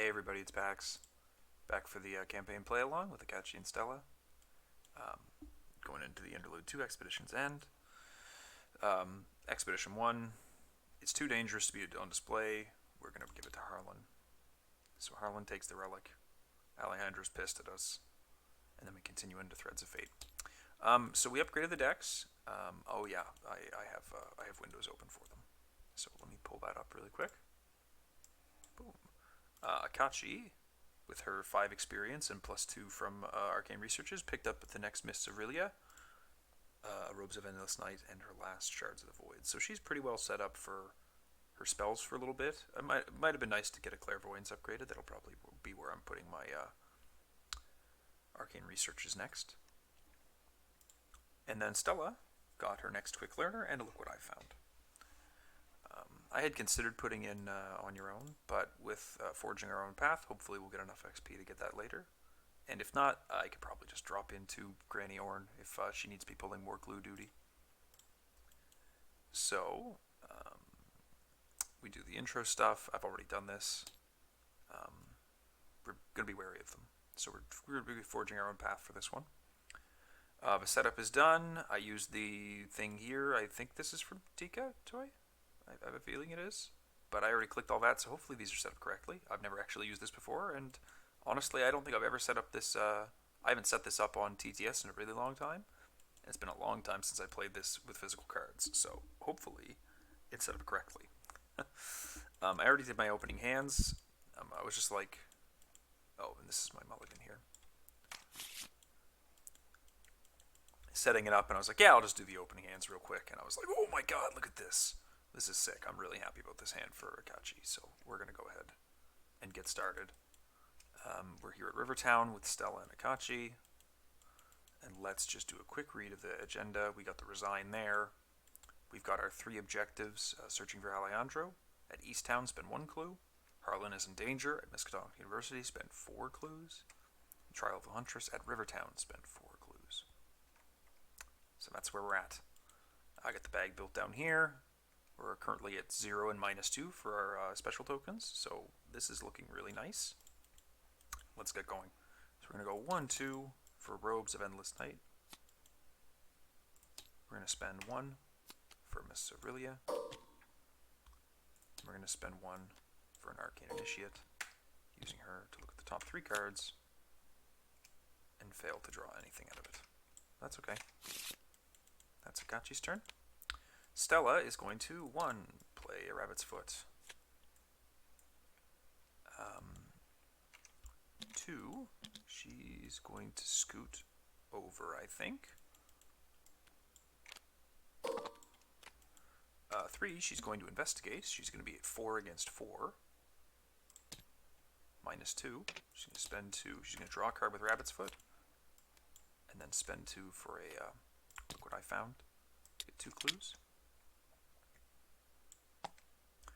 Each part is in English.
Hey everybody, it's Pax. Back for the campaign play along with Akachi and Stella. Um, Going into the Interlude 2 Expedition's End. Expedition 1, it's too dangerous to be on display. We're going to give it to Harlan. So Harlan takes the relic. Alejandro's pissed at us. And then we continue into Threads of Fate. So we upgraded the decks. Oh yeah, I have windows open for them. So let me pull that up really quick. Boom. Akachi, with her 5 experience and +2 from Arcane Researches, picked up the next Mists of Rilia, Robes of Endless Night, and her last Shards of the Void. So she's pretty well set up for her spells for a little bit. It might have been nice to get a Clairvoyance upgraded. That'll probably be where I'm putting my Arcane Researches next. And then Stella got her next Quick Learner, and look what I found. I had considered putting in On Your Own, but with Forging Our Own Path, hopefully we'll get enough XP to get that later. And if not, I could probably just drop into Granny Orn if she needs to be pulling more glue duty. So, we do the intro stuff. I've already done this. We're going to be wary of them. So we're going to be forging our own path for this one. The setup is done. I used the thing here. I think this is from Tika Toy. I have a feeling it is. But I already clicked all that, so hopefully these are set up correctly. I've never actually used this before, and honestly, I don't think I've ever set up this. I haven't set this up on TTS in a really long time. And it's been a long time since I played this with physical cards, so hopefully it's set up correctly. I already did my opening hands. I was just like, oh, and this is my mulligan here. Setting it up, and I was like, yeah, I'll just do the opening hands real quick. And I was like, oh my god, look at this. This is sick. I'm really happy about this hand for Akachi, so we're going to go ahead and get started. We're here at Rivertown with Stella and Akachi, and let's just do a quick read of the agenda. We got the Resign there. We've got our 3 objectives, searching for Alejandro. At Easttown, spend 1 clue. Harlan is in danger. At Miskatonic University, spend 4 clues. Trial of the Huntress at Rivertown, spend 4 clues. So that's where we're at. I got the bag built down here. We're currently at 0 and -2 for our special tokens, so this is looking really nice. Let's get going. So we're going to go 1, 2 for Robes of Endless Night. We're going to spend 1 for Miss Aurelia. We're going to spend 1 for an Arcane Initiate, using her to look at the top 3 cards and fail to draw anything out of it. That's okay. That's Akachi's turn. Stella is going to, 1, play a Rabbit's Foot. 2, she's going to scoot over, I think. 3, she's going to investigate. She's going to be at 4 against 4. -2. She's going to spend 2. She's going to draw a card with Rabbit's Foot. And then spend 2 for a, look what I found. Get 2 clues.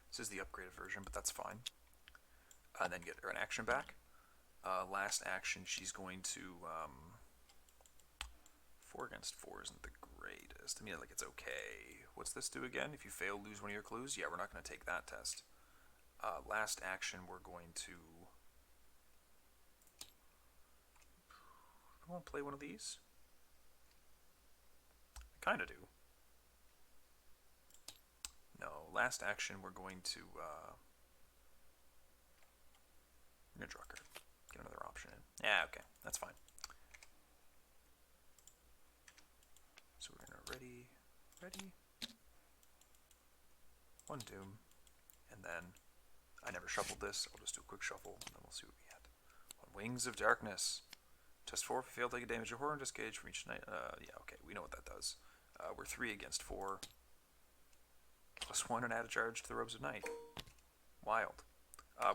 This is the upgraded version, but that's fine. And then get her an action back. Last action, she's going to, 4 against 4 isn't the greatest. I mean, like, it's okay. What's this do again? If you fail, lose 1 of your clues? Yeah, we're not going to take that test. Last action, we're going to... I want to play one of these. I kind of do. No, last action, we're going to draw a card. Get another option in. Yeah, okay, that's fine. So we're going to ready, 1 Doom, and then I never shuffled this. I'll just do a quick shuffle, and then we'll see what we get. On Wings of Darkness. Test 4 if you fail to take a damage or horror and disengage from each night. Yeah, okay, we know what that does. We're 3 against 4. +1 and add a charge to the Robes of Night. Wild.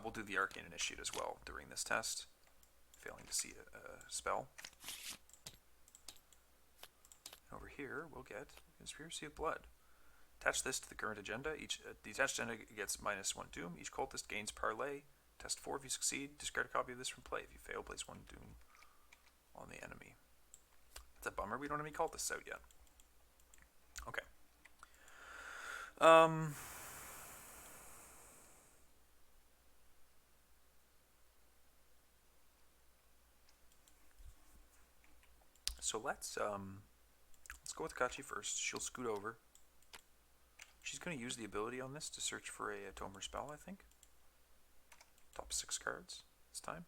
We'll do the Arcane Initiate as well during this test. Failing to see a spell. Over here, we'll get Conspiracy of Blood. Attach this to the current agenda. The attached agenda gets -1 Doom. Each cultist gains Parlay. Test 4 if you succeed. Discard a copy of this from play. If you fail, place 1 Doom on the enemy. It's a bummer we don't have any cultists out yet. Okay. So let's go with Kachi first. She'll scoot over. She's going to use the ability on this to search for a Tomer spell, I think. Top 6 cards this time.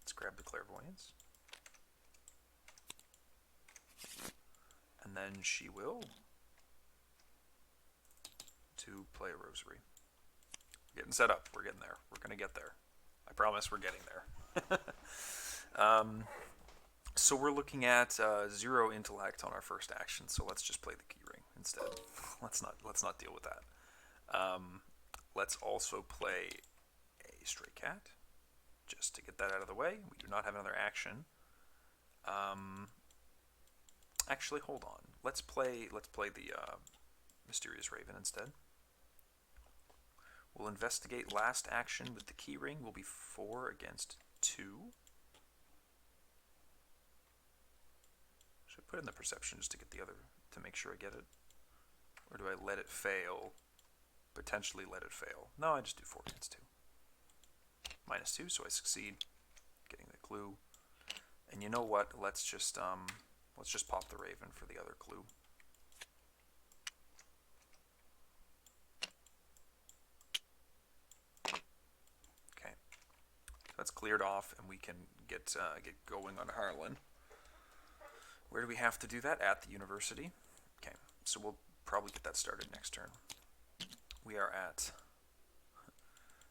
Let's grab the Clairvoyance. And then she will to play a Rosary. Getting set up. We're getting there. We're going to get there. I promise we're getting there. So we're looking at 0 intellect on our first action. So let's just play the Keyring instead. let's not deal with that. Let's also play a Stray Cat, just to get that out of the way. We do not have another action. Actually, hold on. Let's play the Mysterious Raven instead. We'll investigate last action with the Keyring. Will be 4 against 2. Should I put in the perception just to get the other, to make sure I get it? Or do I let it fail? Potentially let it fail. No, I just do 4 against 2. -2, so I succeed. Getting the clue. And you know what? Let's just pop the Raven for the other clue. Okay. So that's cleared off, and we can get going on Harlan. Where do we have to do that? At the university. Okay, so we'll probably get that started next turn. We are at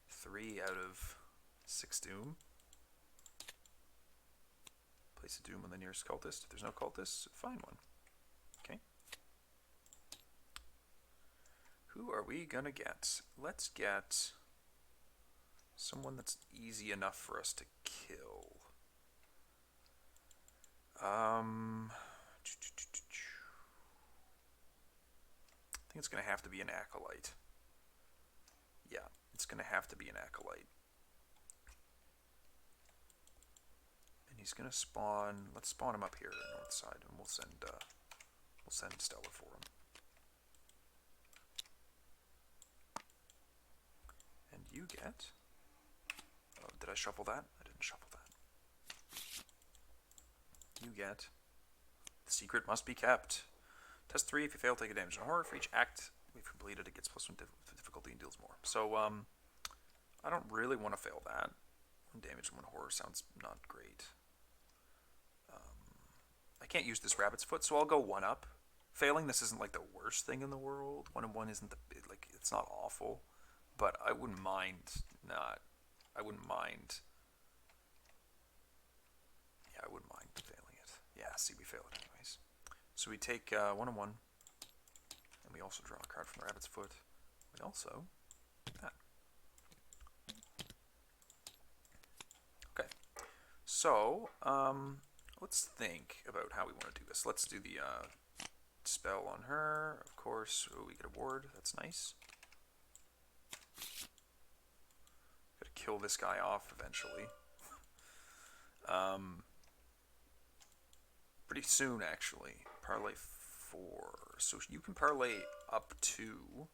3 out of 6 Doom. Place a Doom on the nearest cultist. If there's no cultists, find one. Okay. Who are we gonna get? Let's get someone that's easy enough for us to kill. I think it's going to have to be an Acolyte. Yeah, it's going to have to be an Acolyte. And he's going to spawn, let's spawn him up here on the north side, and we'll send Stella for him. And you get, oh, did I shuffle that? I didn't shuffle that. You get, the secret must be kept. Test 3, if you fail, take a damage in horror. For each act we've completed, it gets +1 difficulty and deals more. So, I don't really want to fail that. 1 damage and 1 horror sounds not great. I can't use this Rabbit's Foot, so I'll go 1 up. Failing this isn't like the worst thing in the world. 1 and 1 isn't like, it's not awful. But I wouldn't mind not, I wouldn't mind, yeah, I wouldn't mind failing it. Yeah, see, we fail it anyways. So we take 1 and 1, and we also draw a card from the Rabbit's Foot. We also that. Okay, so let's think about how we want to do this. Let's do the spell on her. Of course, we get a ward. That's nice. Gotta kill this guy off eventually. Pretty soon, actually. Parlay 4. So you can parlay up to...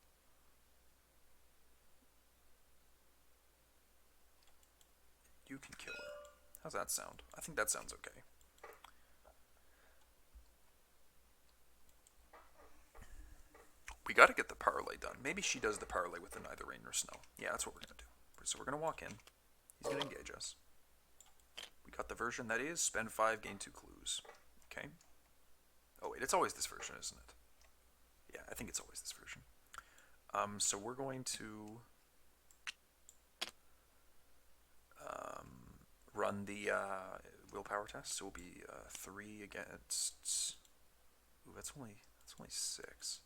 You can kill her. How's that sound? I think that sounds okay. We gotta get the parlay done. Maybe she does the parlay with the neither rain nor snow. Yeah, that's what we're gonna do. So we're gonna walk in. He's gonna engage us. We got the version that is spend 5, gain 2 clues. Okay. Oh wait, it's always this version, isn't it? Yeah, I think it's always this version. So we're going to run the willpower test. So it'll be 3 against. Ooh, that's only 6.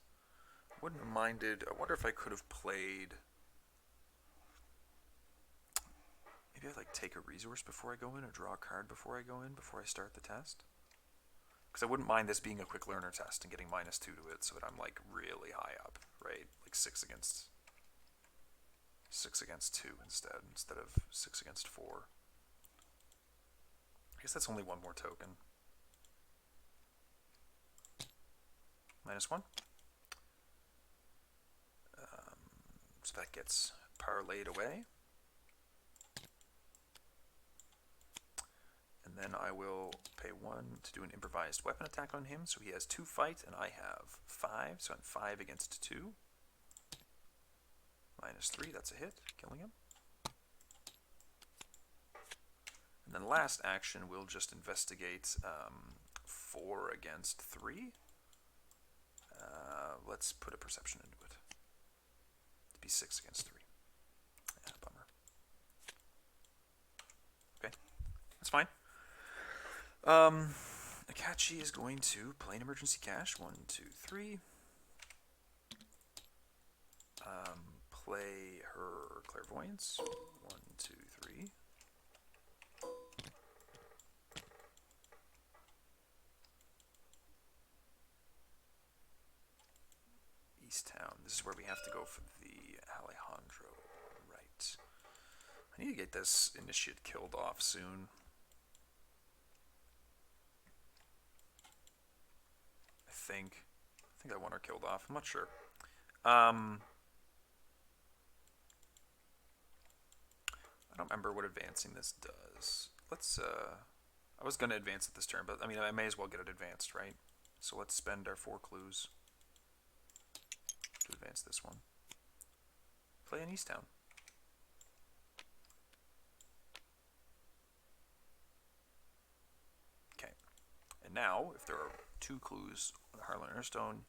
Wouldn't have minded. I wonder if I could have played. Maybe I like take a resource before I go in, or draw a card before I go in, before I start the test. Because I wouldn't mind this being a quick learner test and getting -2 to it, so that I'm like really high up, right? Like 6 against 2 instead of 6 against 4. I guess that's only 1 more token. -1. So that gets parlayed away. And then I will pay 1 to do an improvised weapon attack on him. So he has 2 fight, and I have 5. So I'm 5 against 2. -3, that's a hit, killing him. And then last action, we'll just investigate 4 against 3. Let's put a perception into it. It'd be 6 against 3. Yeah, bummer. Okay, that's fine. Akachi is going to play an emergency cash. 1, 2, 3. Play her clairvoyance. 1, 2, 3. East Town. This is where we have to go for the Alejandro. Right. I need to get this initiate killed off soon. I think I want her killed off. I'm not sure. I don't remember what advancing this does. Let's, I was going to advance it this turn, but I mean, I may as well get it advanced, right? So let's spend our 4 clues to advance this one. Play in East Town. Okay. And now, if there are 2 clues on the Harlan Airstone,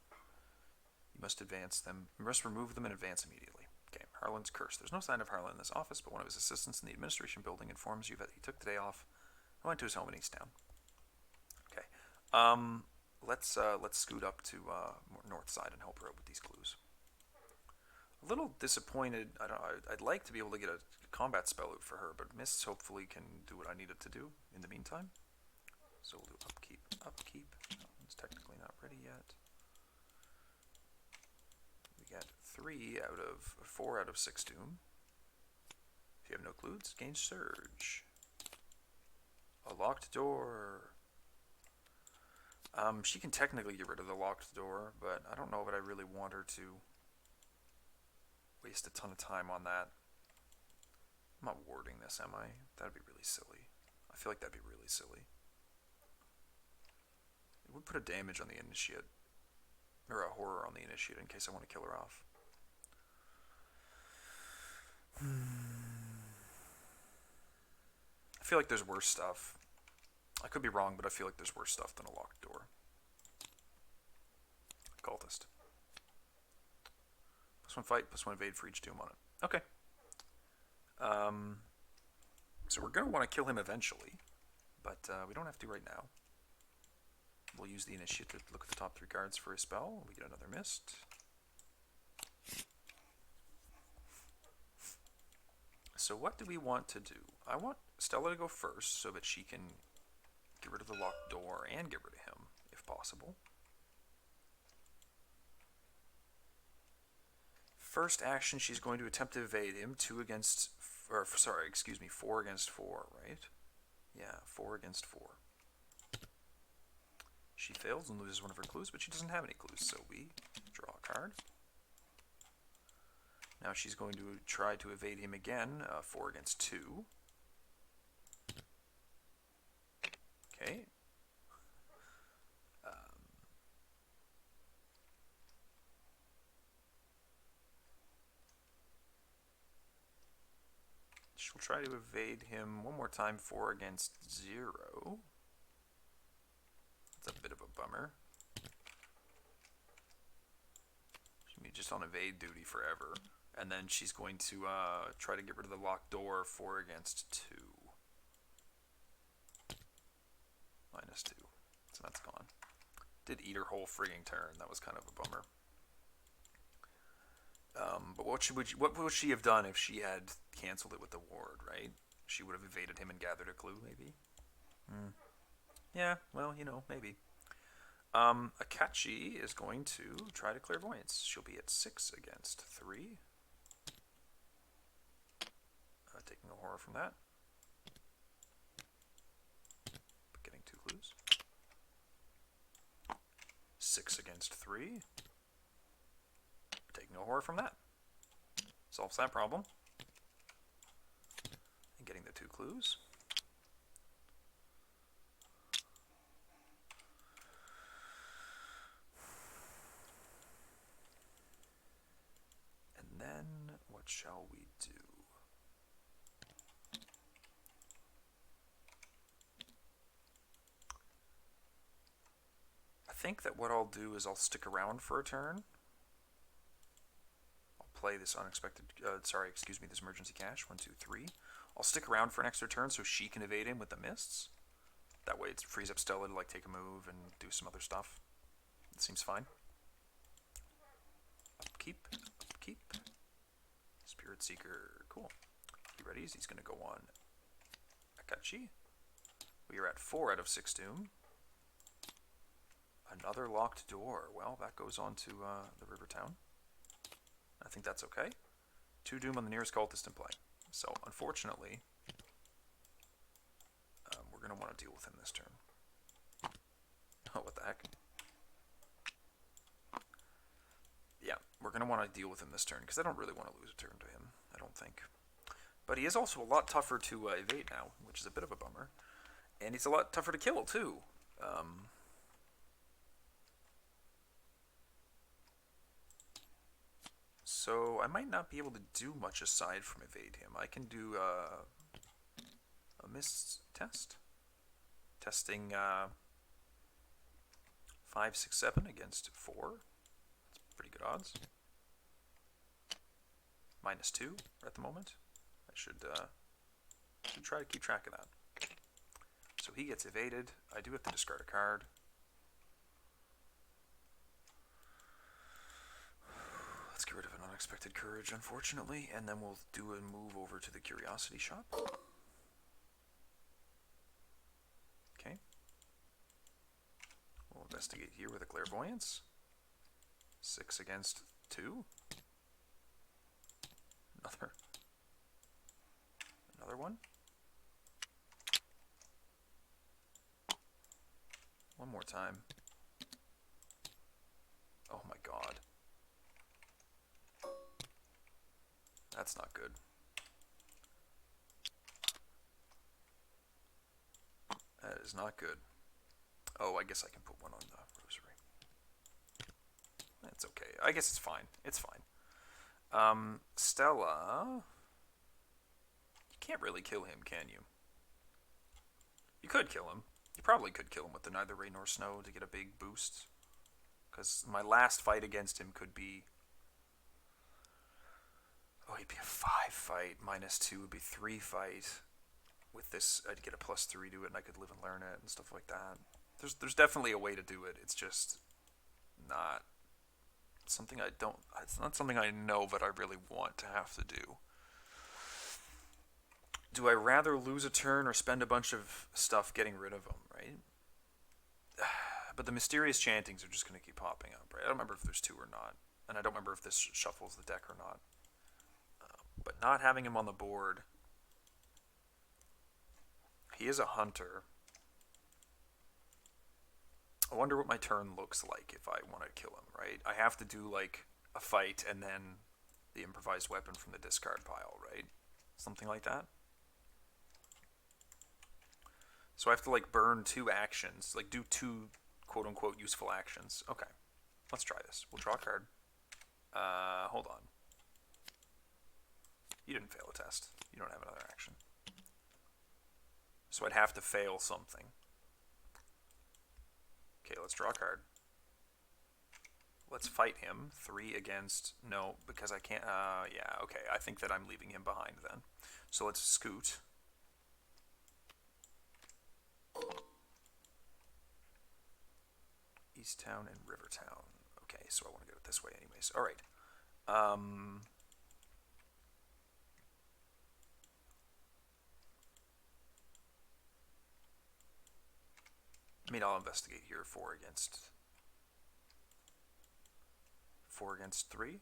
you must advance them. You must remove them and advance immediately. Okay, Harlan's curse. There's no sign of Harlan in this office, but one of his assistants in the administration building informs you that he took the day off and went to his home in East Town. Okay. Let's scoot up to north side and help her out with these clues. A little disappointed. I'd like to be able to get a combat spell out for her, but Mists hopefully can do what I need it to do in the meantime. So we'll do upkeep. It's technically not ready yet. We get 4 out of 6 doom. If you have no clues, gain surge. A locked door. She can technically get rid of the locked door, but I don't know that I really want her to waste a ton of time on that. I'm not warding this, am I? That'd be really silly. I feel like that'd be really silly. It would put a damage on the initiate, or a horror on the initiate in case I want to kill her off. I feel like there's worse stuff. I could be wrong, but I feel like there's worse stuff than a locked door. Cultist. +1 fight, +1 evade for each doom on it. Okay. So we're going to want to kill him eventually, but we don't have to right now. We'll use the initiate to look at the top 3 cards for a spell. We get another mist. So what do we want to do? I want Stella to go first so that she can get rid of the locked door and get rid of him, if possible. First action, she's going to attempt to evade him. 4 against 4, right? Yeah, 4 against 4. She fails and loses one of her clues, but she doesn't have any clues, so we draw a card. Now she's going to try to evade him again, 4 against 2. Okay. She'll try to evade him one more time, 4 against 0. That's a bit of a bummer. She'll be just on evade duty forever. And then she's going to try to get rid of the locked door, 4 against 2. -2. So that's gone. Did eat her whole frigging turn. That was kind of a bummer. But what would she have done if she had canceled it with the ward, right? She would have evaded him and gathered a clue, maybe? Yeah, well, you know, maybe. Akachi is going to try to clairvoyance. She'll be at 6 against 3. Taking a horror from that. But getting 2 clues. 6 against 3. Taking a horror from that. Solves that problem. And getting the 2 clues. then, what shall we do? I think that what I'll do is I'll stick around for a turn. I'll play this unexpected, this emergency cash, 1, 2, 3. I'll stick around for an extra turn so she can evade him with the mists. That way it frees up Stella to like take a move and do some other stuff. It seems fine. Upkeep, upkeep. Spirit Seeker, cool. He ready? He's going to go on Akachi. We are at 4 out of 6 Doom. Another locked door. Well, that goes on to the River Town. I think that's okay. 2 Doom on the nearest cultist in play. So, unfortunately, we're going to want to deal with him this turn. Oh, what the heck? Yeah, we're going to want to deal with him this turn, because I don't really want to lose a turn to him, I don't think. But he is also a lot tougher to evade now, which is a bit of a bummer. And he's a lot tougher to kill, too. So I might not be able to do much aside from evade him. I can do a mist test. Testing 5, 6, 7 against 4. That's pretty good odds. -2 at the moment. I should try to keep track of that. So he gets evaded. I do have to discard a card. Let's get rid of an unexpected courage, unfortunately, and then we'll do a move over to the curiosity shop. Okay. We'll investigate here with a clairvoyance. 6 against 2. Another one. One more time. Oh my god. That's not good. That is not good. Oh, I guess I can put one on the rosary. That's okay. I guess it's fine. It's fine. Stella... You can't really kill him, can you? You could kill him. You probably could kill him with the Neither Rain Nor Snow to get a big boost. Because my last fight against him could be... Oh, he'd be a 5 fight. -2 would be 3 fight. With this, I'd get a +3 to it, and I could live and learn it and stuff like that. There's definitely a way to do it. It's just not something I don't. It's not something I know that I really want to have to do. Do I rather lose a turn or spend a bunch of stuff getting rid of them, right? But the mysterious chantings are just going to keep popping up, right? I don't remember if there's 2 or not, and I don't remember if this shuffles the deck or not. But not having him on the board, he is a hunter. I wonder what my turn looks like if I want to kill him, right? I have to do like a fight and then the improvised weapon from the discard pile, right? Something like that. So I have to like burn 2 actions, like do 2 quote-unquote useful actions. Okay, let's try this. We'll draw a card. Hold on. You didn't fail a test. You don't have another action. So I'd have to fail something. Okay, let's draw a card. Let's fight him. 3 against... No, because I can't... yeah, okay. I think that I'm leaving him behind then. So let's scoot. East Town and River Town. Okay, so I want to go this way anyways. Alright. I mean, I'll investigate here. 4 against 3.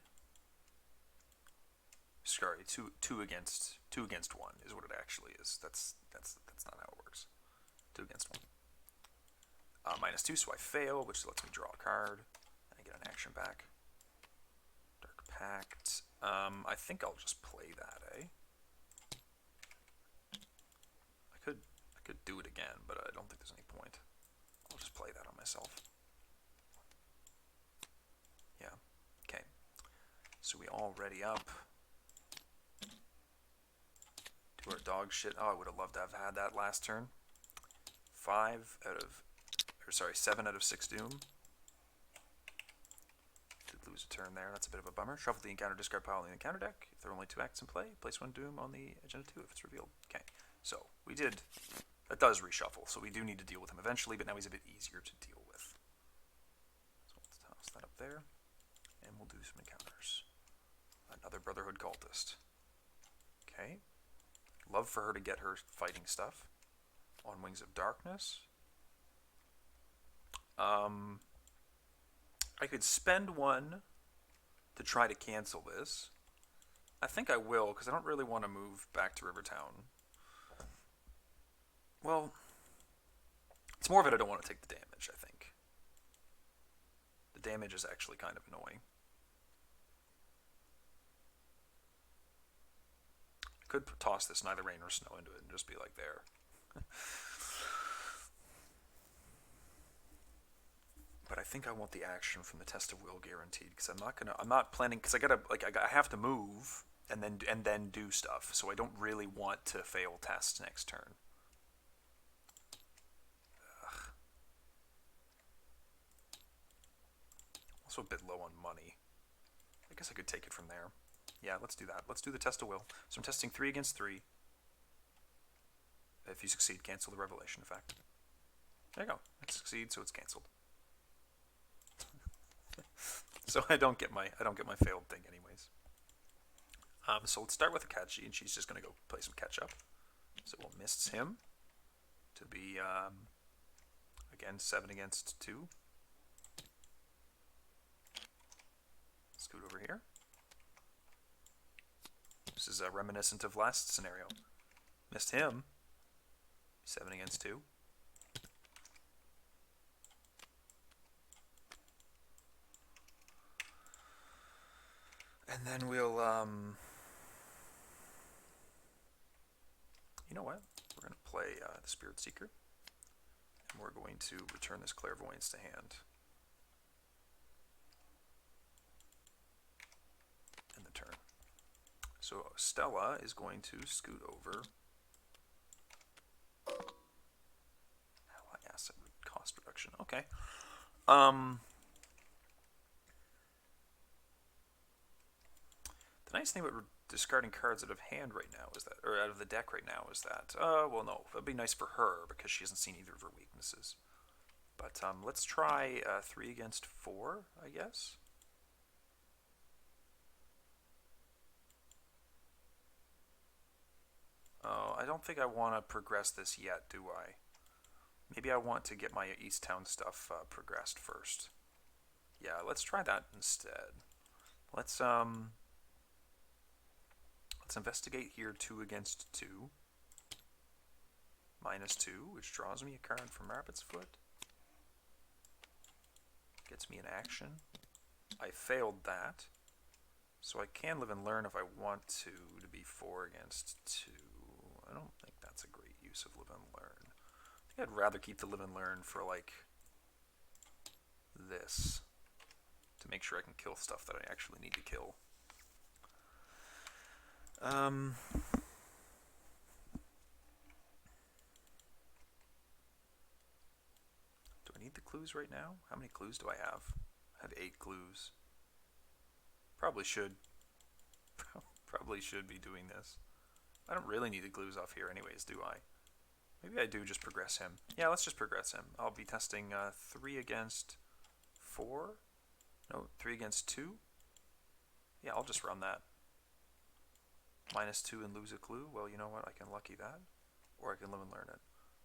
Sorry, two against 1 is what it actually is. That's not how it works. 2 against 1. -2, so I fail, which lets me draw a card, and I get an action back. Dark Pact. I think I'll just play that, eh? I could do it again, but I don't think there's any point. I'll just play that on myself. Yeah. Okay. So we all ready up. Do our dog shit. Oh, I would have loved to have had that last turn. 7 out of 6 doom. Did lose a turn there. That's a bit of a bummer. Shuffle the encounter discard pile in the encounter deck. If there are only 2 acts in play, place 1 doom on the agenda 2 if it's revealed. Okay, so we did. That does reshuffle, so we do need to deal with him eventually, but now he's a bit easier to deal with. So let's toss that up there, and we'll do some encounters. Another Brotherhood Cultist. Okay. Love for her to get her fighting stuff. On Wings of Darkness. I could spend 1 to try to cancel this. I think I will, because I don't really want to move back to Rivertown. Well, it's more of it I don't want to take the damage, I think. The damage is actually kind of annoying. I could toss this neither rain or snow into it and just be like, there. But I think I want the action from the Test of Will guaranteed, because I'm not planning, because I have to move and then do stuff, so I don't really want to fail tests next turn. Ugh. Also a bit low on money. I guess I could take it from there. Yeah, let's do that. Let's do the Test of Will. So I'm testing 3 against 3. If you succeed, cancel the revelation effect. There you go. I succeed, so it's canceled. So I don't get my failed thing anyways. So let's start with Akachi, and she's just gonna go play some catch up. So we'll miss him to be again 7 against 2. Scoot over here. This is reminiscent of last scenario. Missed him. 7 against 2. And then we'll, you know what? We're going to play the Spirit Seeker. And we're going to return this Clairvoyance to hand. In the turn. So Stella is going to scoot over. Ally asset cost reduction. Okay. The nice thing about discarding cards out of hand right now is that, or out of the deck right now, is that, well, no, it'd be nice for her because she hasn't seen either of her weaknesses. But let's try 3 against 4, I guess. Oh, I don't think I want to progress this yet, do I? Maybe I want to get my East Town stuff progressed first. Yeah, let's try that instead. Let's investigate here 2 against 2. -2, which draws me a card from Rabbit's Foot. Gets me an action. I failed that. So I can live and learn if I want to be 4 against 2. I don't think that's a great use of live and learn. I think I'd rather keep the live and learn for like this. To make sure I can kill stuff that I actually need to kill. Do I need the clues right now? How many clues do I have? I have 8 clues. Probably should. Probably should be doing this. I don't really need the clues off here anyways, do I? Maybe I do just progress him. Yeah, let's just progress him. I'll be testing 3 against 4? No, 3 against 2? Yeah, I'll just run that. -2 and lose a clue. Well, you know what? I can lucky that. Or I can live and learn it.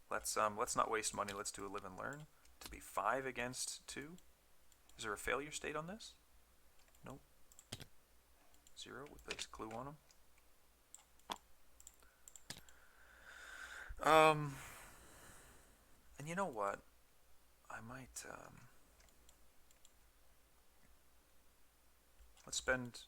Let's not waste money. Let's do a live and learn. To be 5 against 2. Is there a failure state on this? Nope. 0. We place a clue on him. And you know what? I might, let's spend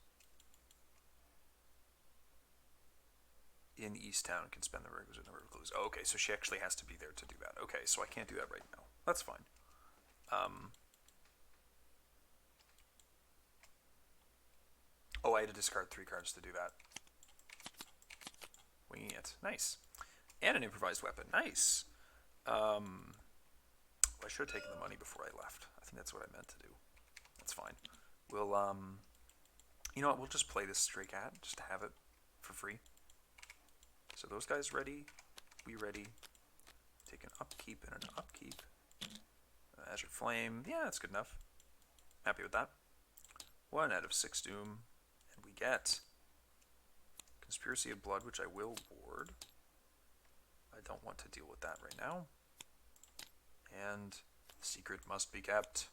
in East Town, can spend the requisite number of clues. Oh, okay, so she actually has to be there to do that. Okay, so I can't do that right now. That's fine. Oh, I had to discard 3 cards to do that. Winging it. Nice. And an improvised weapon. Nice. I should have taken the money before I left. I think that's what I meant to do. That's fine. We'll, you know what? We'll just play this stray cat just to have it for free. So those guys ready. We ready. Take an upkeep and an upkeep. Azure Flame. Yeah, that's good enough. Happy with that. 1 out of 6 Doom. And we get Conspiracy of Blood, which I will ward. I don't want to deal with that right now. And Secret must be kept.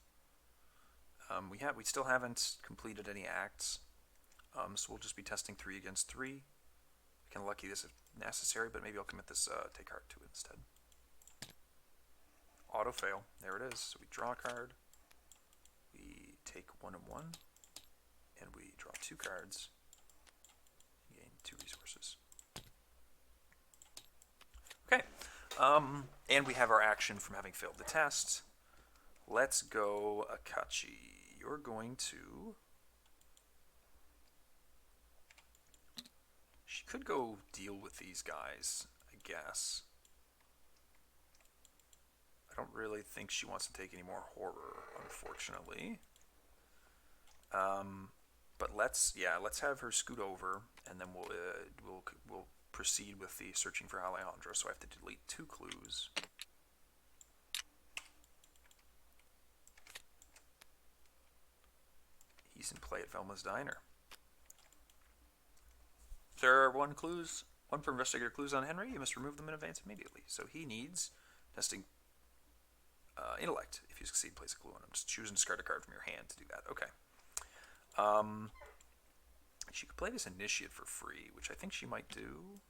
We still haven't completed any acts. So we'll just be testing 3 against 3. I can lucky this if necessary, but maybe I'll commit this take heart to it instead. Auto fail. There it is. So we draw a card. We take 1 and 1. And we draw 2 cards. Gain 2 resources. Okay. And we have our action from having failed the test. Let's go Akachi. You're going to... She could go deal with these guys, I guess. I don't really think she wants to take any more horror, unfortunately. But let's have her scoot over, and then we'll proceed with the searching for Alejandro. So I have to delete 2 clues. He's in play at Velma's Diner. There are 1 for investigator clues on Henry. You must remove them in advance immediately. So he needs testing intellect. If you succeed, place a clue on him. Just choose and discard a card from your hand to do that. Okay. She could play this initiate for free, which I think she might do.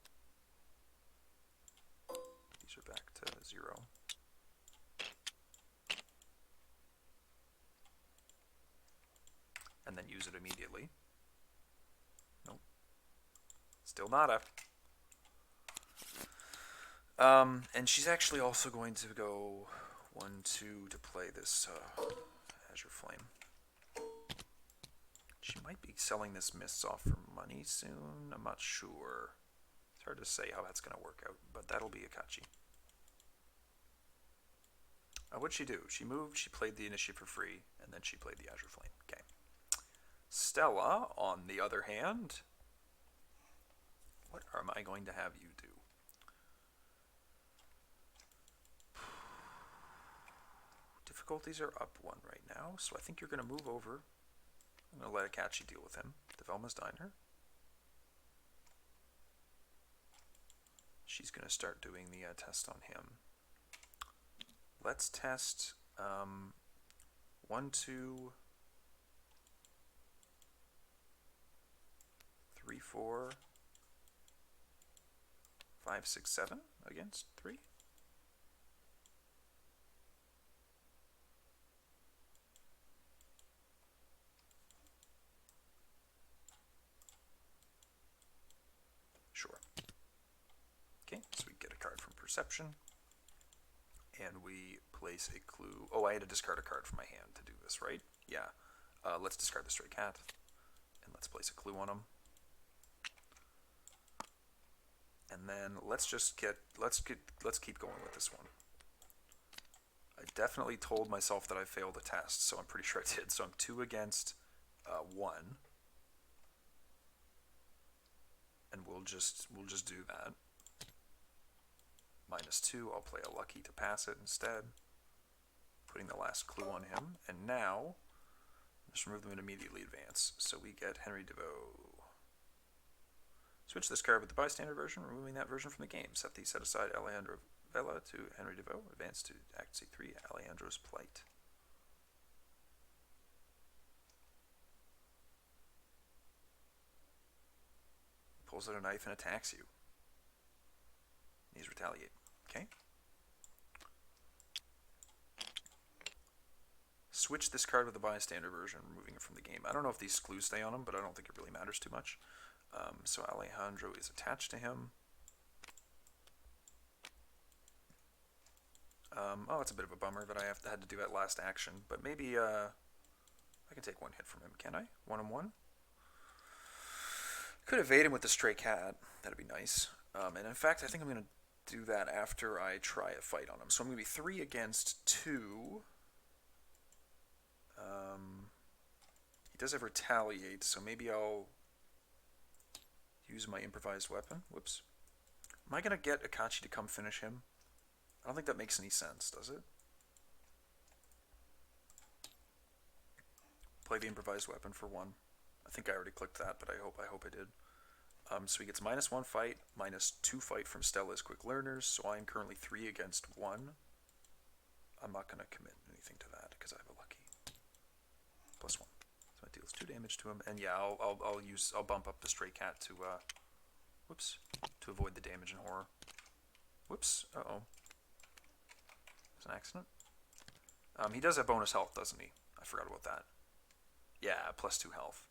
These are back to 0. And then use it immediately. Nope. Still nada. And she's actually also going to go 1-2 to play this Azure Flame. She might be selling this Mists off for money soon. I'm not sure. It's hard to say how that's going to work out, but that'll be Akachi. What'd she do? She moved, she played the Initiate for free, and then she played the Azure Flame. Okay. Stella, on the other hand, what am I going to have you do? Difficulties are up 1 right now, so I think you're going to move over. I'm going to let Akachi deal with him. The Velma's Diner. She's going to start doing the test on him. Let's test 1, 2, 3, 4, 5, 6, 7 against 3. Sure. Okay, so we get a card from Perception. And we place a clue. Oh, I had to discard a card from my hand to do this, right? Yeah. Let's discard the stray cat. And let's place a clue on him. And then let's keep going with this one. I definitely told myself that I failed a test, so I'm pretty sure I did. So I'm 2 against 1. And we'll just do that. -2, I'll play a lucky to pass it instead. Putting the last clue on him. And now, just remove them and immediately advance. So we get Henry DeVoe. Switch this card with the bystander version, removing that version from the game. Set aside Alejandro Vela to Henry DeVoe. Advance to Act C3, Alejandro's Plight. Pulls out a knife and attacks you. Needs retaliate. Okay. Switch this card with the bystander version, removing it from the game. I don't know if these clues stay on him, but I don't think it really matters too much. So Alejandro is attached to him. Oh, it's a bit of a bummer that I had to do that last action, but maybe I can take 1 hit from him, can I? 1 and 1? Could evade him with the stray cat. That'd be nice. And in fact, I think I'm going to do that after I try a fight on him. So I'm going to be 3 against 2. He does have retaliate, so maybe I'll use my improvised weapon. Whoops. Am I going to get Akachi to come finish him? I don't think that makes any sense, does it? Play the improvised weapon for 1. I think I already clicked that, but I hope I did. So he gets -1 fight, -2 fight from Stella's quick learners, so I'm currently 3 against 1. I'm not going to commit anything to that because I have a lucky. +1. So that deals 2 damage to him, and yeah, I'll bump up the stray cat to whoops, to avoid the damage and horror. Whoops, uh-oh. It's an accident. He does have bonus health, doesn't he? I forgot about that. Yeah, +2 health.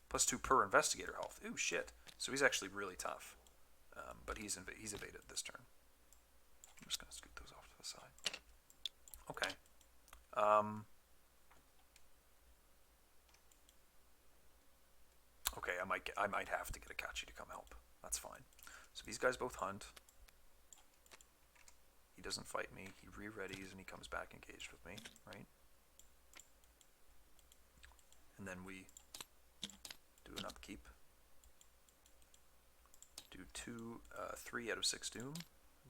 +2 per investigator health. Ooh, shit. So he's actually really tough. But he's evaded this turn. I'm just going to scoot those off to the side. Okay. Okay, I might have to get Akachi to come help. That's fine. So these guys both hunt. He doesn't fight me. He re-readies and he comes back engaged with me, right? And then we do an upkeep. Do 3 out of 6 doom.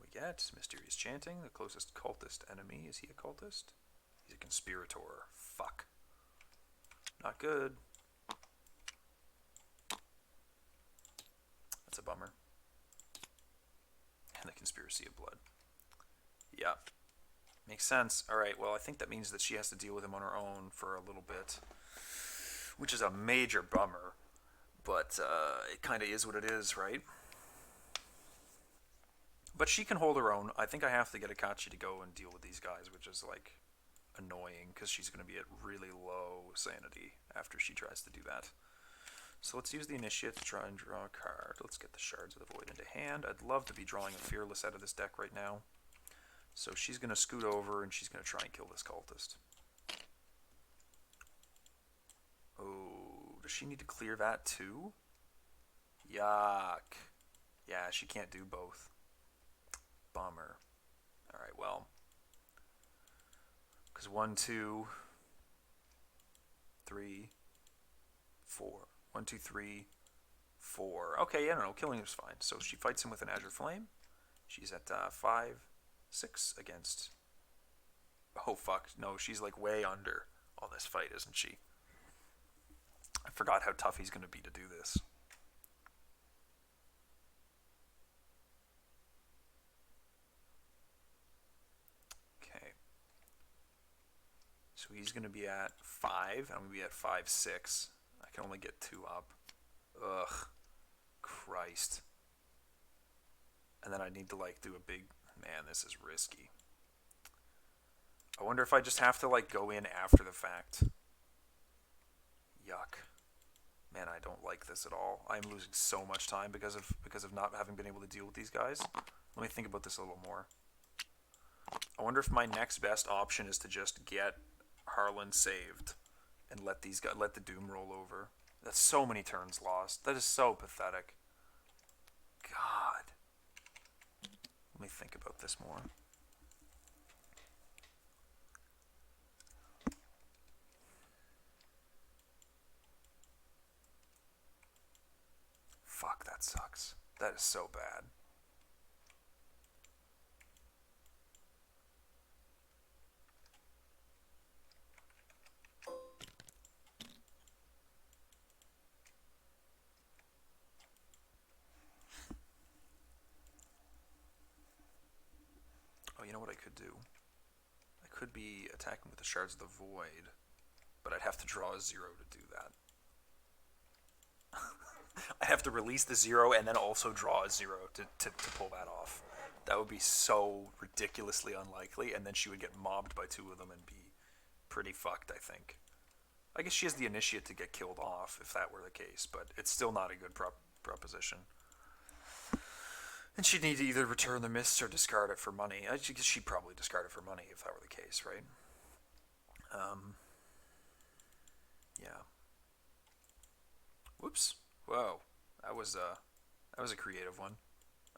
We get Mysterious Chanting, the closest cultist enemy. Is he a cultist? He's a conspirator. Fuck. Not good. That's a bummer. And the Conspiracy of Blood. Yeah. Makes sense. Alright, well, I think that means that she has to deal with him on her own for a little bit. Which is a major bummer. But it kind of is what it is, right? But she can hold her own. I think I have to get Akachi to go and deal with these guys, which is, like, annoying, because she's going to be at really low sanity after she tries to do that. So let's use the Initiate to try and draw a card. Let's get the Shards of the Void into hand. I'd love to be drawing a Fearless out of this deck right now. So she's going to scoot over, and she's going to try and kill this cultist. Oh, does she need to clear that too? Yuck. Yeah, she can't do both. Bummer. Alright, well. Because 1, 2, 3, 4. 1, 2, 3, 4. Okay, yeah, no, killing is fine. So she fights him with an Azure Flame. She's at 5, 6 against... Oh, fuck. No, she's like way under on this fight, isn't she? I forgot how tough he's going to be to do this. Okay. So he's going to be at 5. I'm going to be at 5, 6. I can only get 2 up. Ugh. Christ. And then I need to, like, do a big... Man, this is risky. I wonder if I just have to, like, go in after the fact. Yuck. Man, I don't like this at all. I'm losing so much time because of not having been able to deal with these guys. Let me think about this a little more. I wonder if my next best option is to just get Harlan saved and let the Doom roll over. That's so many turns lost. That is so pathetic. God. Let me think about this more. Fuck, that sucks. That is so bad. Oh, you know what I could do? I could be attacking with the Shards of the Void, but I'd have to draw a 0 to do that. I have to release the 0 and then also draw a 0 to pull that off. That would be so ridiculously unlikely, and then she would get mobbed by 2 of them and be pretty fucked, I think. I guess she has the Initiate to get killed off, if that were the case, but it's still not a good proposition. And she'd need to either return the Mists or discard it for money. I guess she'd probably discard it for money if that were the case, right? Yeah. Whoops. Whoa. that was a creative one.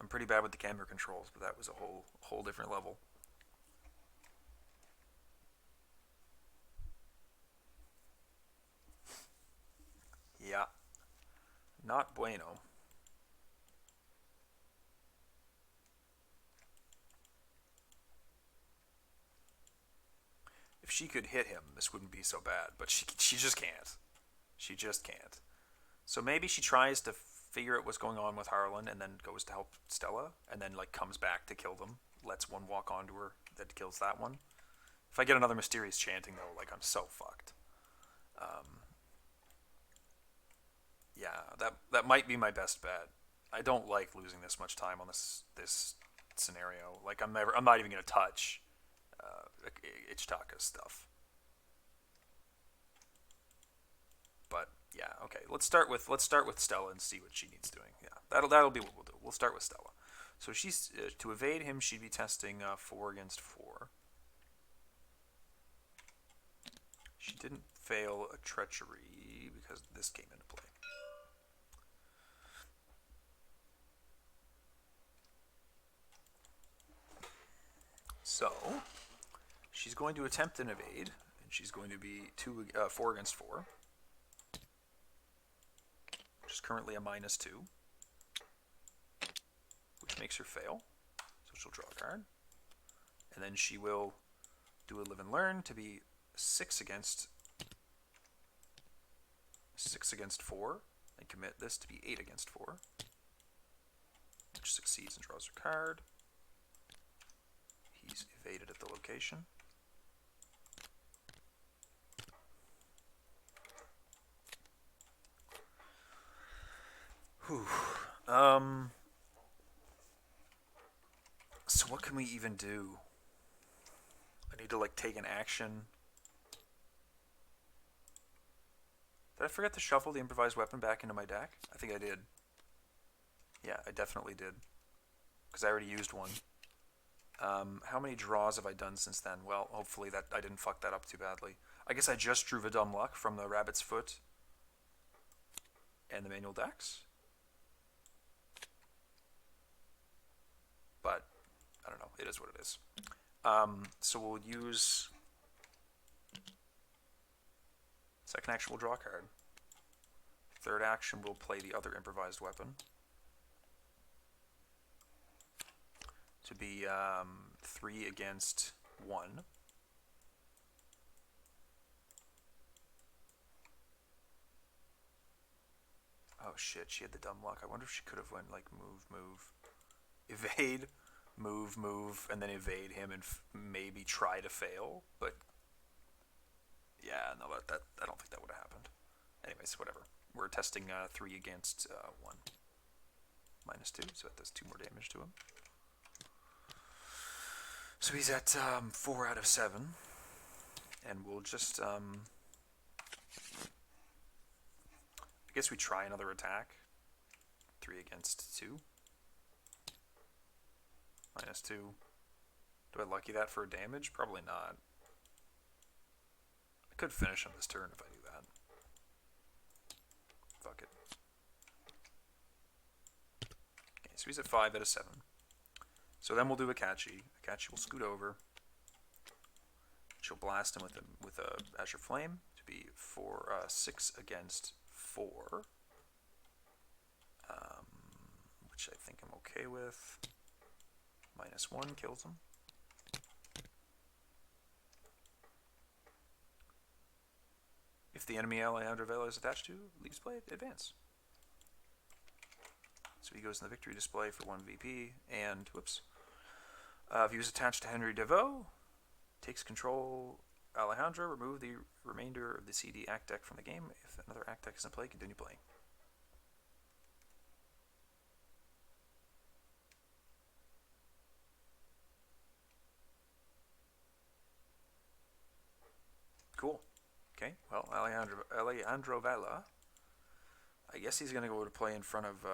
I'm pretty bad with the camera controls, but that was a whole different level. Yeah, not bueno. If she could hit him, this wouldn't be so bad, but she just can't. She just can't. So maybe she tries to figure out what's going on with Harlan and then goes to help Stella and then like comes back to kill them. Lets one walk onto her that kills that one. If I get another mysterious chanting though, like I'm so fucked. Um, yeah, that might be my best bet. I don't like losing this much time on this scenario. Like I'm not even gonna touch Ichitaka's stuff. But yeah, okay. Let's start with Stella and see what she needs doing. Yeah, that'll be what we'll do. We'll start with Stella. So she's to evade him. She'd be testing 4 against 4. She didn't fail a treachery because this came into play. So she's going to attempt an evade, and she's going to be 4 against 4, which is currently a -2, which makes her fail. So she'll draw a card, and then she will do a live and learn to be 6 against 4, and commit this to be 8 against 4, which succeeds and draws her card. He's evaded at the location. Whew. So what can we even do? I need to like take an action. Did I forget to shuffle the improvised weapon back into my deck? I think I did. Yeah, I definitely did. Because I already used one. How many draws have I done since then? Well, hopefully that I didn't fuck that up too badly. I guess I just drew Vidum Luck from the Rabbit's Foot and the manual decks. But, I don't know. It is what it is. So we'll use... Second action, we'll draw a card. Third action, we'll play the other improvised weapon. To be 3 against 1. Oh shit, she had the dumb luck. I wonder if she could have went like move, evade, move, and then evade him and maybe try to fail. But yeah, no, that I don't think that would have happened. Anyways, whatever. We're testing 3 against 1. -2, so that does 2 more damage to him. So he's at 4 out of 7. And we'll just, I guess we try another attack. 3 against 2. -2. Do I lucky that for damage? Probably not. I could finish him this turn if I do that. Fuck it. Okay, so he's at 5 out of 7. So then we'll do Akachi. Akachi will scoot over. She'll blast him with a Azure Flame to be 6 against 4, which I think I'm okay with. -1 kills him. If the enemy Alejandro Vela is attached to, leaves play, advance. So he goes in the victory display for 1 VP, and whoops. If he was attached to Henry DeVoe, takes control Alejandro, remove the remainder of the CD act deck from the game. If another act deck is in play, continue playing. Cool. Okay, well, Alejandro Vela, I guess he's going to go to play in front of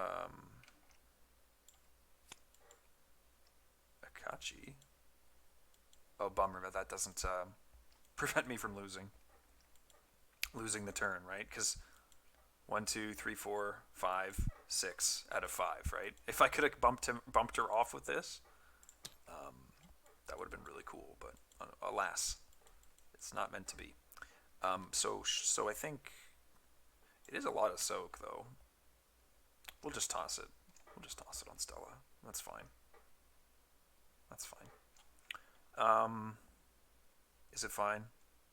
Akachi. Oh, bummer, but that doesn't prevent me from losing the turn, right? Because 1, 2, 3, 4, 5, 6 out of 5, right? If I could have bumped her off with this, that would have been really cool. But alas, it's not meant to be. So I think it is a lot of soak, though. We'll just toss it. We'll just toss it on Stella. That's fine. That's fine. Is it fine?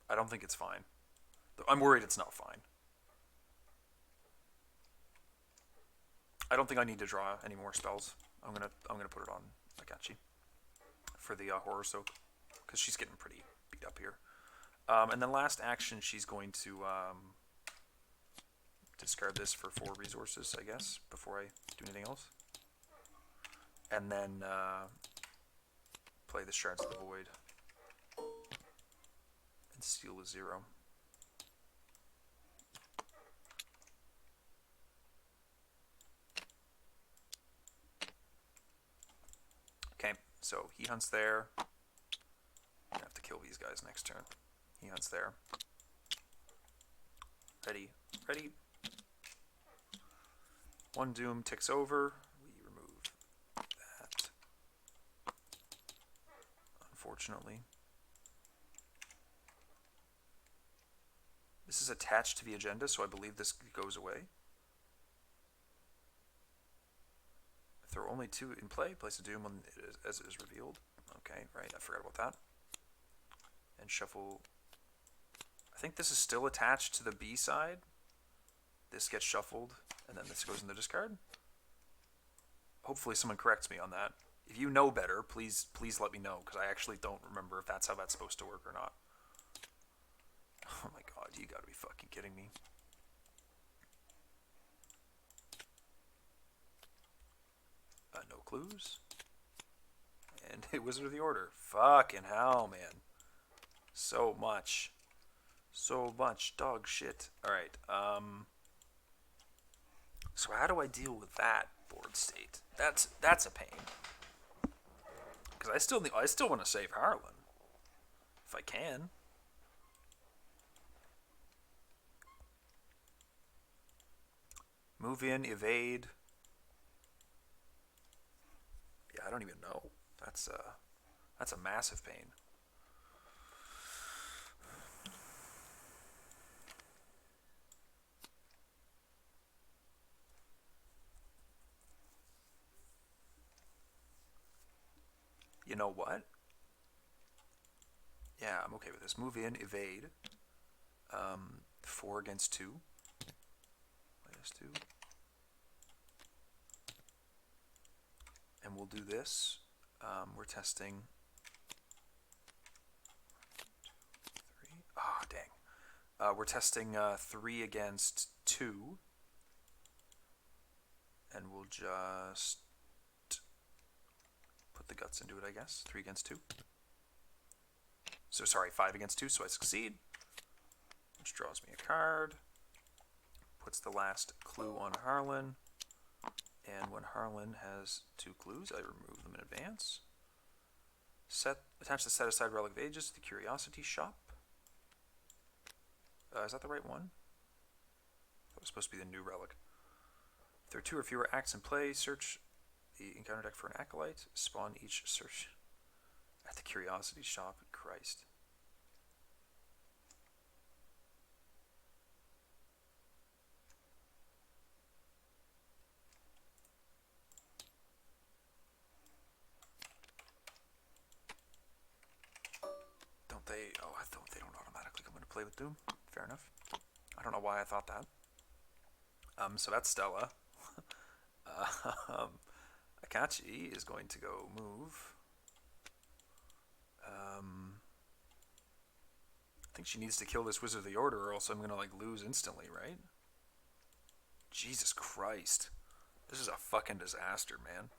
I don't think it's fine. I'm worried it's not fine. I don't think I need to draw any more spells. I'm gonna put it on Akachi for the horror soak because she's getting pretty beat up here. And then last action, she's going to discard this for 4 resources, I guess, before I do anything else. And then play the Shards of the Void and steal a 0. Okay, so he hunts there. I have to kill these guys next turn. He hunts there. Ready, ready. 1 doom ticks over. We remove that. Unfortunately. This is attached to the agenda, so I believe this goes away. If there are only 2 in play, place a doom when as it is revealed. Okay, right, I forgot about that. And shuffle. I think this is still attached to the B side. This gets shuffled, and then this goes in the discard. Hopefully someone corrects me on that. If you know better, please let me know, because I actually don't remember if that's how that's supposed to work or not. Oh my god, you gotta be fucking kidding me. No clues. And Wizard of the Order. Fucking hell, man. So much. So much dog shit. Alright, so how do I deal with that board state? That's a pain. Because I still want to save Harlan. If I can. Move in, evade. Yeah, I don't even know. That's a massive pain. You know what? Yeah, I'm okay with this. Move in, evade. 4 against 2. -2. And we'll do this. We're testing. 3. Ah, dang. We're testing 3 against 2. And we'll just put the guts into it, I guess. 3 against 2. So sorry, 5 against 2, so I succeed. Which draws me a card. Puts the last clue on Harlan. And when Harlan has 2 clues, I remove them in advance. Attach the set aside relic of ages to the curiosity shop. Is that the right one? That was supposed to be the new relic. If there are 2 or fewer acts in play, search the encounter deck for an acolyte. Spawn each search at the curiosity shop. Christ. Don't they? Oh, I thought they don't automatically come into play with Doom. Fair enough. I don't know why I thought that. So that's Stella. Akachi is going to go move. I think she needs to kill this Wizard of the Order, or else I'm gonna lose instantly, right? Jesus Christ, this is a fucking disaster, man.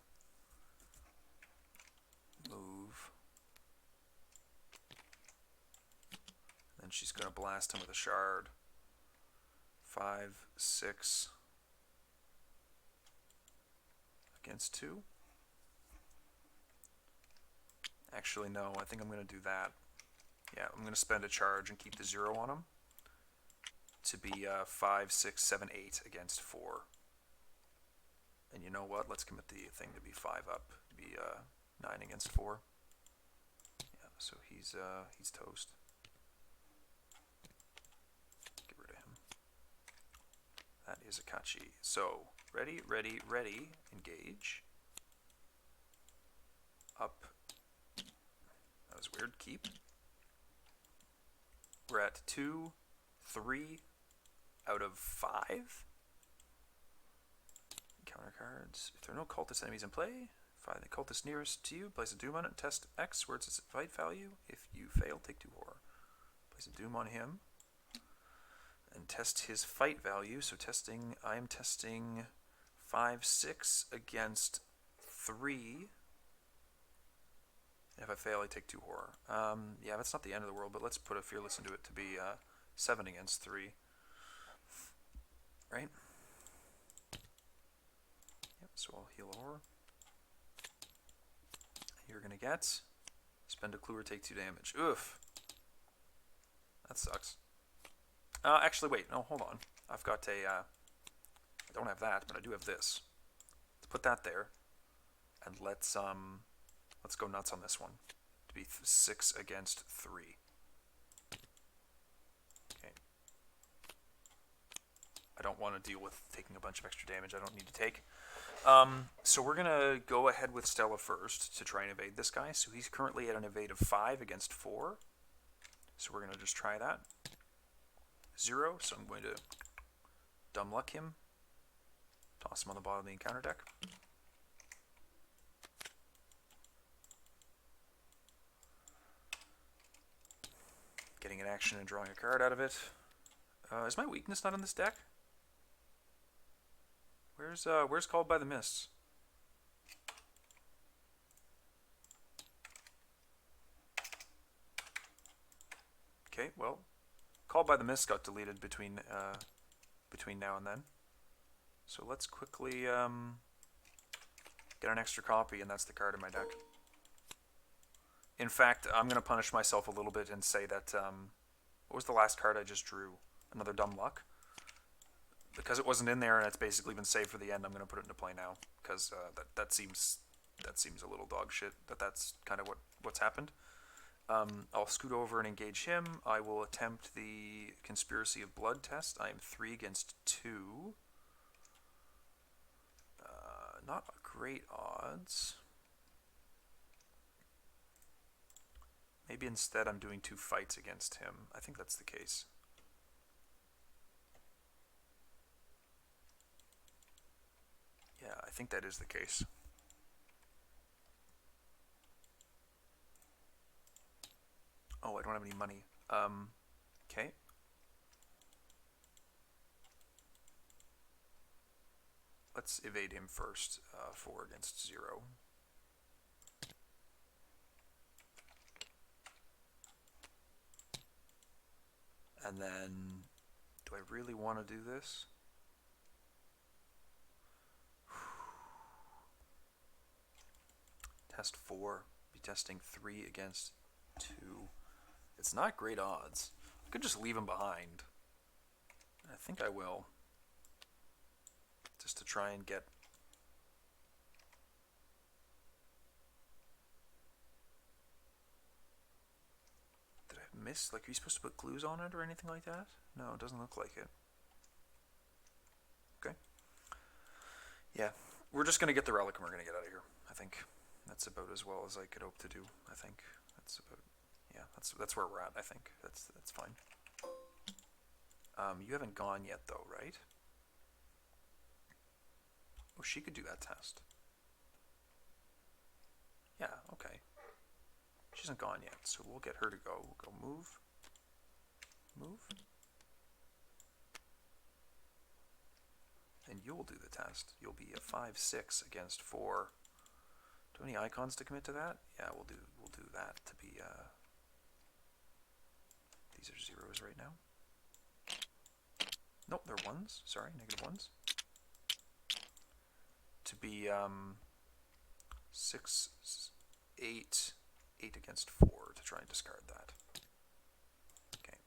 Move. Then she's gonna blast him with a shard. 5, 6 against 2. Actually, no, I think I'm going to do that. Yeah, I'm going to spend a charge and keep the 0 on him. to be 5, 6, 7, 8 against 4. And you know what? Let's commit the thing to be 5 up. Be 9 against 4. Yeah, so he's toast. Get rid of him. That is Akachi. So, ready, ready, ready, engage. Up. That was weird. Keep. We're at 2, 3 out of 5. Counter cards. If there are no cultist enemies in play, find the cultist nearest to you, place a doom on it, and test X where it's its fight value. If you fail, take 2 horror. Place a doom on him and test his fight value. So I am testing 5, 6 against 3. If I fail, I take 2 horror. Yeah, that's not the end of the world, but let's put a Fearless into it to be 7 against 3. Right? Yep, so I'll heal a horror. You're going to get spend a clue or take 2 damage. Oof. That sucks. Actually, wait. No, hold on. I've got a... I don't have that, but I do have this. Let's put that there. And let's go nuts on this one. To be 6 against 3. Okay. I don't want to deal with taking a bunch of extra damage I don't need to take. So we're going to go ahead with Stella first to try and evade this guy. So he's currently at an evade of 5 against 4. So we're going to just try that. 0, so I'm going to dumb luck him. Toss him on the bottom of the encounter deck. Getting an action and drawing a card out of it. Is my weakness not in this deck? Where's Called by the Mists? Okay, well, Called by the Mists got deleted between now and then. So let's quickly get an extra copy, and that's the card in my deck. In fact, I'm going to punish myself a little bit and say that, what was the last card I just drew? Another Dumb Luck? Because it wasn't in there and it's basically been saved for the end, I'm going to put it into play now. Because that seems a little dog shit, that's kind of what's happened. I'll scoot over and engage him. I will attempt the Conspiracy of Blood test. I am 3 against 2. Not great odds. Maybe instead I'm doing 2 fights against him. I think that's the case. Yeah, I think that is the case. Oh, I don't have any money. Okay. Let's evade him first. 4 against 0. And then, do I really want to do this? Test 4. Be testing 3 against 2. It's not great odds. I could just leave him behind. I think I will. Just to try and get... Did I miss? Like, are you supposed to put glues on it or anything like that? No, it doesn't look like it. Okay. Yeah, we're just going to get the relic and we're going to get out of here, I think. That's about as well as I could hope to do, I think. That's about... Yeah, that's where we're at, I think. That's fine. You haven't gone yet, though, right? Oh, she could do that test. Yeah, okay. She hasn't gone yet, so we'll get her to go. We'll go move. Move. And you'll do the test. You'll be a 5-6 against 4. Do you have any icons to commit to that? Yeah, we'll do that to be these are zeros right now. Nope, they're ones. Sorry, negative ones. To be 6, 8, 8 against 4 to try and discard that. Okay.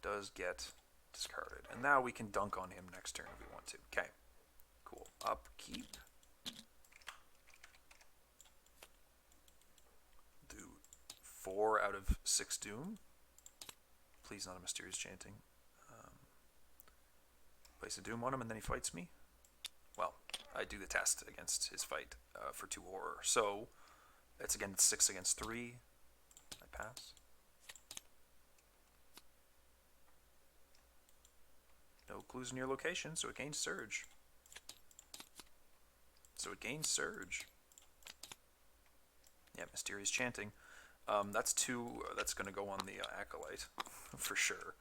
does get discarded. And now we can dunk on him next turn if we want to. Okay, cool. Upkeep. Do 4 out of 6 Doom. Please not a Mysterious Chanting. Place a Doom on him and then he fights me. Well, I do the test against his fight for 2 horror. So it's again 6 against 3. I pass. No clues in your location, so it gains Surge. Yeah, Mysterious Chanting. That's 2. That's going to go on the Acolyte for sure.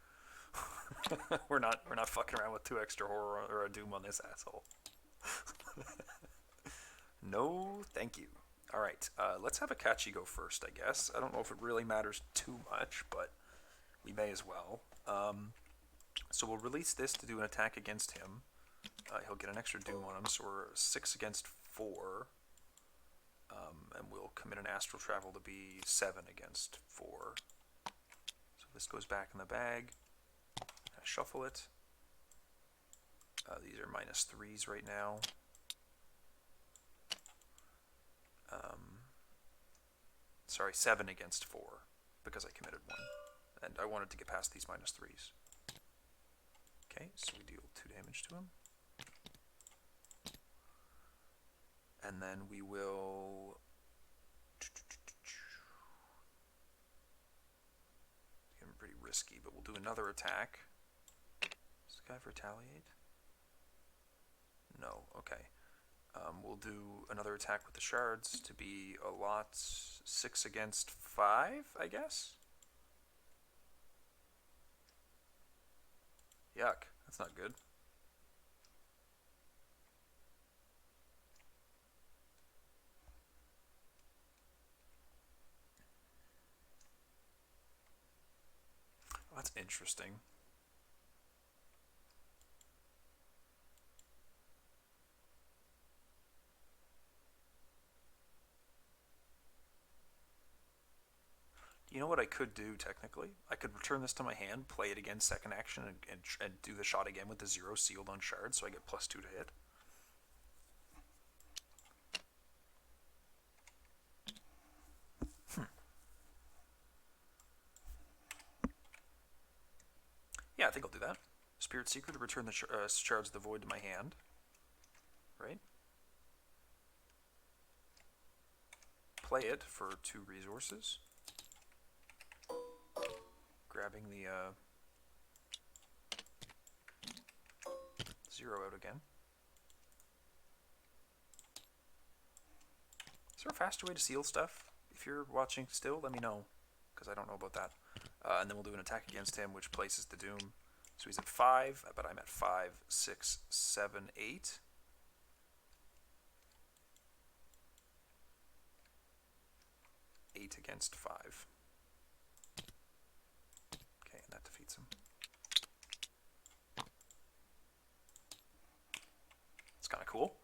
we're not fucking around with 2 extra horror or a Doom on this asshole. No, thank you. All right, let's have Akachi go first, I guess. I don't know if it really matters too much, but we may as well. So we'll release this to do an attack against him. He'll get an extra Doom on him, so we're 6 against 4. And we'll commit an Astral Travel to be 7 against 4. So this goes back in the bag. I shuffle it. These are -3s right now. Sorry, 7 against 4, because I committed 1. And I wanted to get past these -3s. Okay, so we deal 2 damage to him. And then we will... Getting pretty risky, but we'll do another attack. Does this guy have retaliate? No, okay. We'll do another attack with the shards to be a lot 6 against 5, I guess? Yuck, that's not good. Oh, that's interesting. You know what I could do, technically? I could return this to my hand, play it again second action, and do the shot again with the 0 sealed on shards, so I get +2 to hit. Yeah, I think I'll do that. Spirit Seeker to return the shards of the void to my hand. Right? Play it for 2 resources. Grabbing the 0 out again. Is there a faster way to seal stuff? If you're watching still, let me know, because I don't know about that. And then we'll do an attack against him, which places the Doom. So he's at 5, but I'm at 5, 6, 7, 8. Against 5. Okay, and that defeats him. It's kind of cool.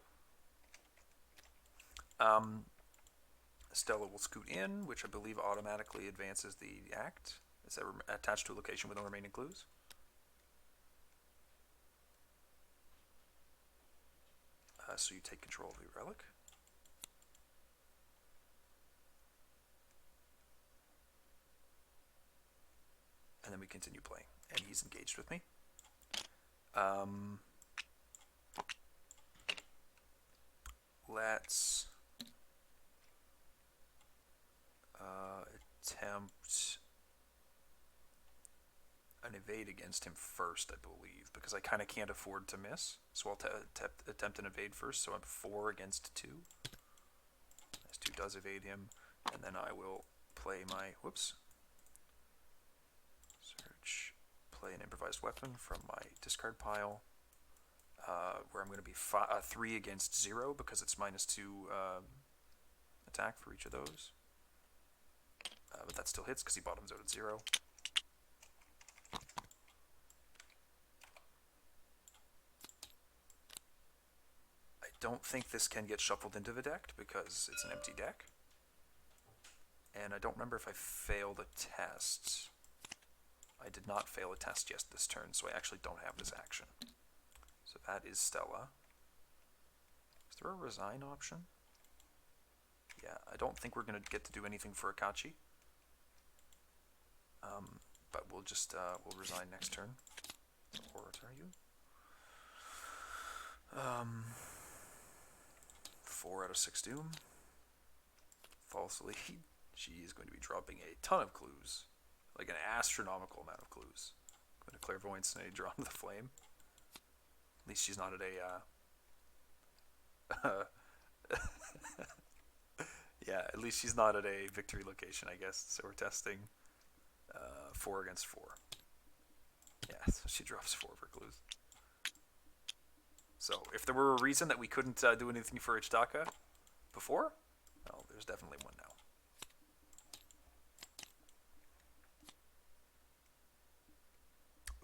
Stella will scoot in, which I believe automatically advances the act. Is that attached to a location with no remaining clues? So you take control of the relic. And then we continue playing, and he's engaged with me. Let's attempt an evade against him first, I believe, because I kind of can't afford to miss. So I'll attempt an evade first, so I'm 4 against 2. This 2 does evade him, and then I will play my, search, play an improvised weapon from my discard pile, where I'm going to be 3 against 0, because it's -2 attack for each of those. But that still hits, because he bottoms out at 0. I don't think this can get shuffled into the deck, because it's an empty deck. And I don't remember if I failed a test. I did not fail a test yet this turn, so I actually don't have this action. So that is Stella. Is there a resign option? Yeah, I don't think we're going to get to do anything for Akachi. But we'll just, we'll resign next turn. Or are you? 4 out of 6 doom. False lead. She is going to be dropping a ton of clues. Like an astronomical amount of clues. Going to clairvoyance and a drawn to the flame. At least she's not at a yeah, at least she's not at a victory location, I guess. So we're testing 4 against 4. Yeah, so she drops 4 for clues. So if there were a reason that we couldn't do anything for Ichitaka before, well, there's definitely one now.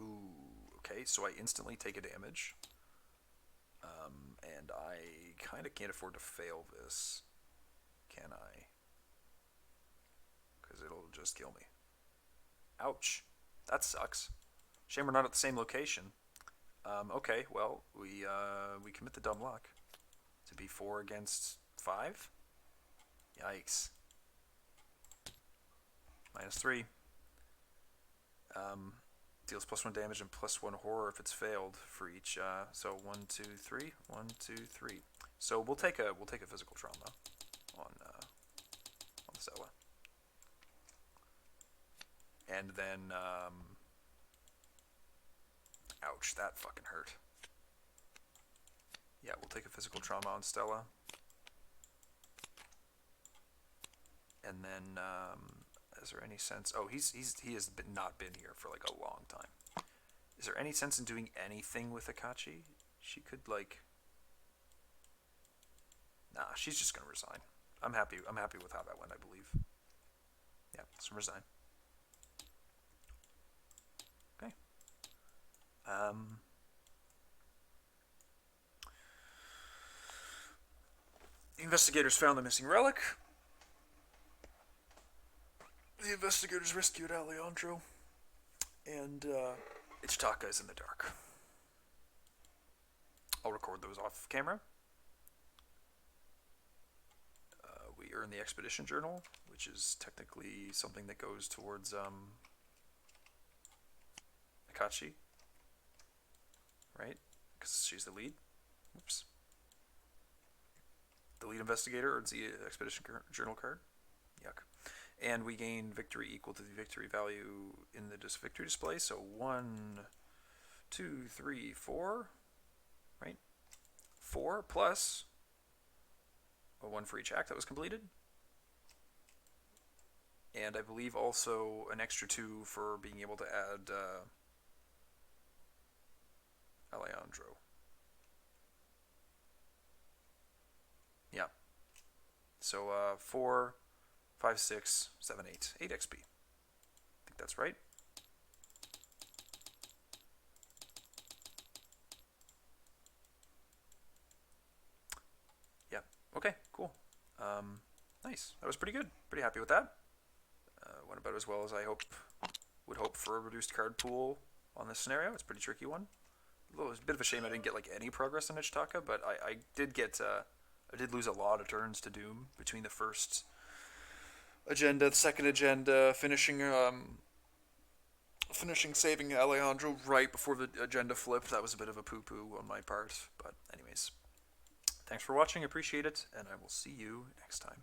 Ooh, okay, so I instantly take a damage. And I kind of can't afford to fail this, can I? Because it'll just kill me. Ouch. That sucks. Shame we're not at the same location. Okay, well, we commit the dumb luck to be 4 against 5. Yikes. -3. Deals +1 damage and +1 horror if it's failed for each. So 1, 2, 3, 1, 2, 3. So we'll take a physical trauma on Stella, and then ouch, that fucking hurt. Yeah, we'll take a physical trauma on Stella, and then is there any sense? Oh, he has not been here for like a long time. Is there any sense in doing anything with Akachi? She could like. Nah, she's just gonna resign. I'm happy with how that went, I believe. Yeah, so resign. Okay. The investigators found the missing relic. The investigators rescued Alejandro, and Ichitaka is in the dark. I'll record those off camera. We earn the expedition journal, which is technically something that goes towards Akachi, right? Because she's the lead. Oops. The lead investigator earns the expedition journal card. Yuck. And we gain victory equal to the victory value in the victory display. So 1, 2, 3, 4, right? 4 plus a 1 for each act that was completed. And I believe also an extra 2 for being able to add Alejandro. Yeah. So 4, 5, 6, 7, 8. 8 XP. I think that's right. Yeah. Okay, cool. Nice. That was pretty good. Pretty happy with that. Went about as well as I would hope for a reduced card pool on this scenario. It's a pretty tricky one. It's a bit of a shame I didn't get like any progress on Ichitaka, but I did get I did lose a lot of turns to Doom between the first agenda, the second agenda, finishing saving Alejandro right before the agenda flipped. That was a bit of a poo-poo on my part, but anyways, thanks for watching, appreciate it, and I will see you next time.